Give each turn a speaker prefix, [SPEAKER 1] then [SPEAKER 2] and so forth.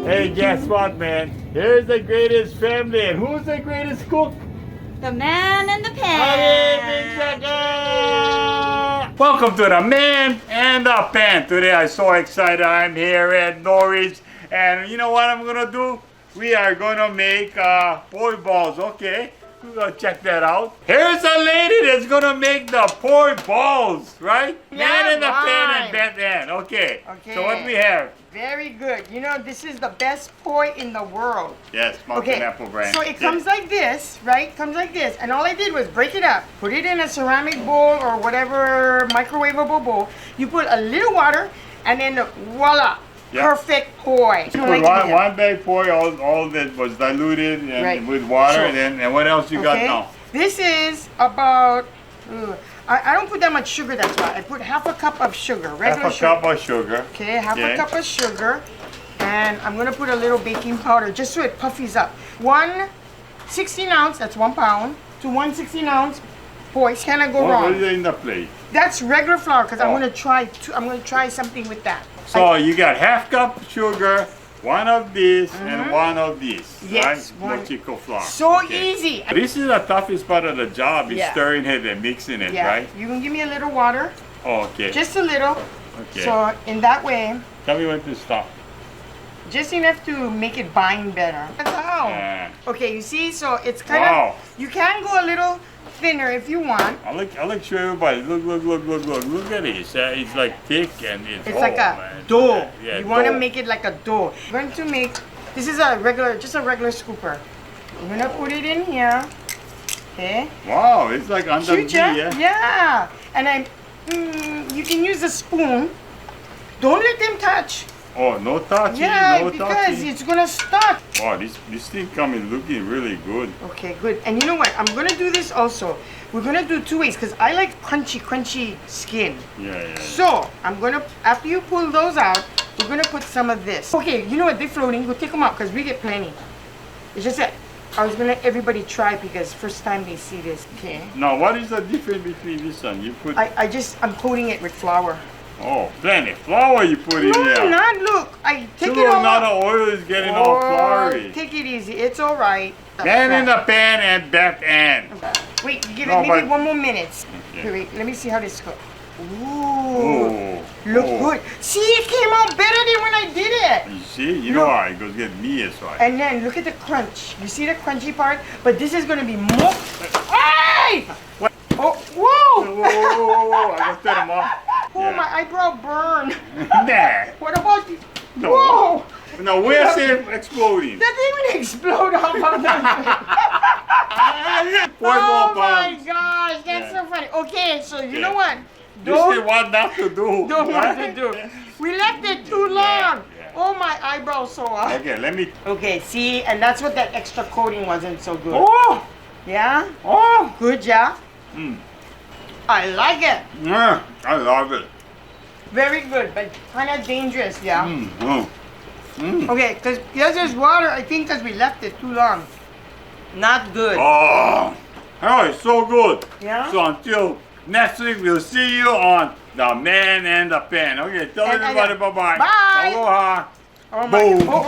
[SPEAKER 1] Hey, guess what, man? Here's the greatest family, and who's the greatest cook?
[SPEAKER 2] The man in the pan.
[SPEAKER 1] Welcome to the Man and the Pan. Today I'm so excited. I'm here at Norwich, and you know what I'm gonna do? We are gonna make poi balls. Okay, we're gonna check that out. Here's a lady that's gonna make the poi balls, right?
[SPEAKER 3] Yeah,
[SPEAKER 1] Man in the Pan
[SPEAKER 3] right.
[SPEAKER 1] and BethAnn. Okay.
[SPEAKER 3] Okay.
[SPEAKER 1] So what we have?
[SPEAKER 3] Very good. You know, this is the best poi in the world.
[SPEAKER 1] Yes, mountain
[SPEAKER 3] Okay,
[SPEAKER 1] apple brand.
[SPEAKER 3] so it comes like this, right? Comes like this. And all I did was break it up. Put it in a ceramic bowl or whatever microwavable bowl. You put a little water and then voila,
[SPEAKER 1] Yeah.
[SPEAKER 3] perfect poi.
[SPEAKER 1] You put one bag poi, all that was diluted and
[SPEAKER 3] Right.
[SPEAKER 1] with water,
[SPEAKER 3] So-
[SPEAKER 1] and what else you got
[SPEAKER 3] Okay?
[SPEAKER 1] now?
[SPEAKER 3] This is about, I don't put that much sugar, that's why. I put half a cup of sugar, regular
[SPEAKER 1] Half a
[SPEAKER 3] sugar.
[SPEAKER 1] cup of sugar.
[SPEAKER 3] Okay, half
[SPEAKER 1] Okay.
[SPEAKER 3] a cup of sugar. And I'm gonna put a little baking powder just so it puffies up. 1 16 ounce, that's 1 pound, to 1 16 ounce poi. Can I go
[SPEAKER 1] What
[SPEAKER 3] wrong?
[SPEAKER 1] is it in the plate?
[SPEAKER 3] That's regular flour because
[SPEAKER 1] Oh.
[SPEAKER 3] I'm gonna try something with that.
[SPEAKER 1] So you got half cup sugar, one of this, and one of this,
[SPEAKER 3] Yes,
[SPEAKER 1] right?
[SPEAKER 3] one.
[SPEAKER 1] No chico flour.
[SPEAKER 3] So
[SPEAKER 1] Okay.
[SPEAKER 3] easy.
[SPEAKER 1] This is the toughest part of the job, is
[SPEAKER 3] Yeah.
[SPEAKER 1] stirring it and mixing it,
[SPEAKER 3] Yeah,
[SPEAKER 1] right?
[SPEAKER 3] you can give me a little water,
[SPEAKER 1] Oh, okay.
[SPEAKER 3] just a little.
[SPEAKER 1] Okay.
[SPEAKER 3] So in that way,
[SPEAKER 1] Tell me when to stop.
[SPEAKER 3] just enough to make it bind better. That's how.
[SPEAKER 1] Yeah.
[SPEAKER 3] Okay, you see, so it's kind
[SPEAKER 1] Wow.
[SPEAKER 3] of, you can go a little thinner if you want.
[SPEAKER 1] I'll show everybody. Look at this. It's like thick and
[SPEAKER 3] It's like a
[SPEAKER 1] man.
[SPEAKER 3] dough.
[SPEAKER 1] Yeah,
[SPEAKER 3] You want to
[SPEAKER 1] dough.
[SPEAKER 3] make it like a dough. We're going to make, this is just a regular scooper. I'm going to put it in here. Okay.
[SPEAKER 1] Wow, it's like under
[SPEAKER 3] Cute, yeah?
[SPEAKER 1] yeah?
[SPEAKER 3] Yeah. And you can use a spoon. Don't let them touch.
[SPEAKER 1] Oh, no touching,
[SPEAKER 3] Yeah,
[SPEAKER 1] no
[SPEAKER 3] because
[SPEAKER 1] touching.
[SPEAKER 3] it's going to stuck.
[SPEAKER 1] Wow, this thing coming looking really good.
[SPEAKER 3] Okay, good. And you know what? I'm going to do this also. We're going to do 2 ways because I like crunchy skin.
[SPEAKER 1] Yeah.
[SPEAKER 3] So, I'm going to, after you pull those out, we're going to put some of this. Okay, you know what? They're floating. Go take them out because we get plenty. It's just that I was going to let everybody try because first time they see this. Okay.
[SPEAKER 1] Now, what is the difference between this one? You put
[SPEAKER 3] I'm coating it with flour.
[SPEAKER 1] plenty flour you put in
[SPEAKER 3] No,
[SPEAKER 1] there.
[SPEAKER 3] not look. I take
[SPEAKER 1] Too
[SPEAKER 3] it all
[SPEAKER 1] not
[SPEAKER 3] out.
[SPEAKER 1] the oil is getting all floury.
[SPEAKER 3] Take it easy. It's all right.
[SPEAKER 1] Man in the Pan and BethAnn.
[SPEAKER 3] Wait, give
[SPEAKER 1] No,
[SPEAKER 3] it maybe
[SPEAKER 1] but-
[SPEAKER 3] 1 more minute.
[SPEAKER 1] Okay.
[SPEAKER 3] Wait, let me see how this goes. Ooh.
[SPEAKER 1] Oh,
[SPEAKER 3] Look
[SPEAKER 1] oh.
[SPEAKER 3] good. See, it came out better than when I did it.
[SPEAKER 1] You see, you know how it goes get me as well.
[SPEAKER 3] And then look at the crunch. You see the crunchy part? But this is gonna be more. Hey!
[SPEAKER 1] What?
[SPEAKER 3] Oh, whoa!
[SPEAKER 1] Whoa, I got to turn them off.
[SPEAKER 3] Oh,
[SPEAKER 1] Yeah.
[SPEAKER 3] my eyebrow burned.
[SPEAKER 1] Nah.
[SPEAKER 3] What about you?
[SPEAKER 1] No.
[SPEAKER 3] Whoa!
[SPEAKER 1] No, where's it exploding?
[SPEAKER 3] That didn't even explode off of that.
[SPEAKER 1] Poi ball
[SPEAKER 3] Oh my
[SPEAKER 1] bombs.
[SPEAKER 3] gosh, that's
[SPEAKER 1] Yeah.
[SPEAKER 3] so funny. Okay, so you
[SPEAKER 1] Yeah.
[SPEAKER 3] know what?
[SPEAKER 1] This is what not to do.
[SPEAKER 3] Don't want
[SPEAKER 1] right?
[SPEAKER 3] to do. We left it too long.
[SPEAKER 1] Yeah.
[SPEAKER 3] Oh, my eyebrow sore.
[SPEAKER 1] Okay, let me.
[SPEAKER 3] Okay, see, and that's what that extra coating wasn't so good.
[SPEAKER 1] Oh,
[SPEAKER 3] Yeah?
[SPEAKER 1] oh.
[SPEAKER 3] Good job.
[SPEAKER 1] Mm.
[SPEAKER 3] I like it.
[SPEAKER 1] Yeah, I love it.
[SPEAKER 3] Very good, but kind of dangerous, yeah?
[SPEAKER 1] Mm.
[SPEAKER 3] Okay, because there's water, I think because we left it too long. Not good.
[SPEAKER 1] Oh, it's so good.
[SPEAKER 3] Yeah?
[SPEAKER 1] So until next week, we'll see you on the Man and the Pan. Okay, tell
[SPEAKER 3] And-
[SPEAKER 1] everybody bye-bye.
[SPEAKER 3] Bye.
[SPEAKER 1] Aloha.
[SPEAKER 3] Oh my.
[SPEAKER 1] Boom.
[SPEAKER 3] Oh, oh, oh.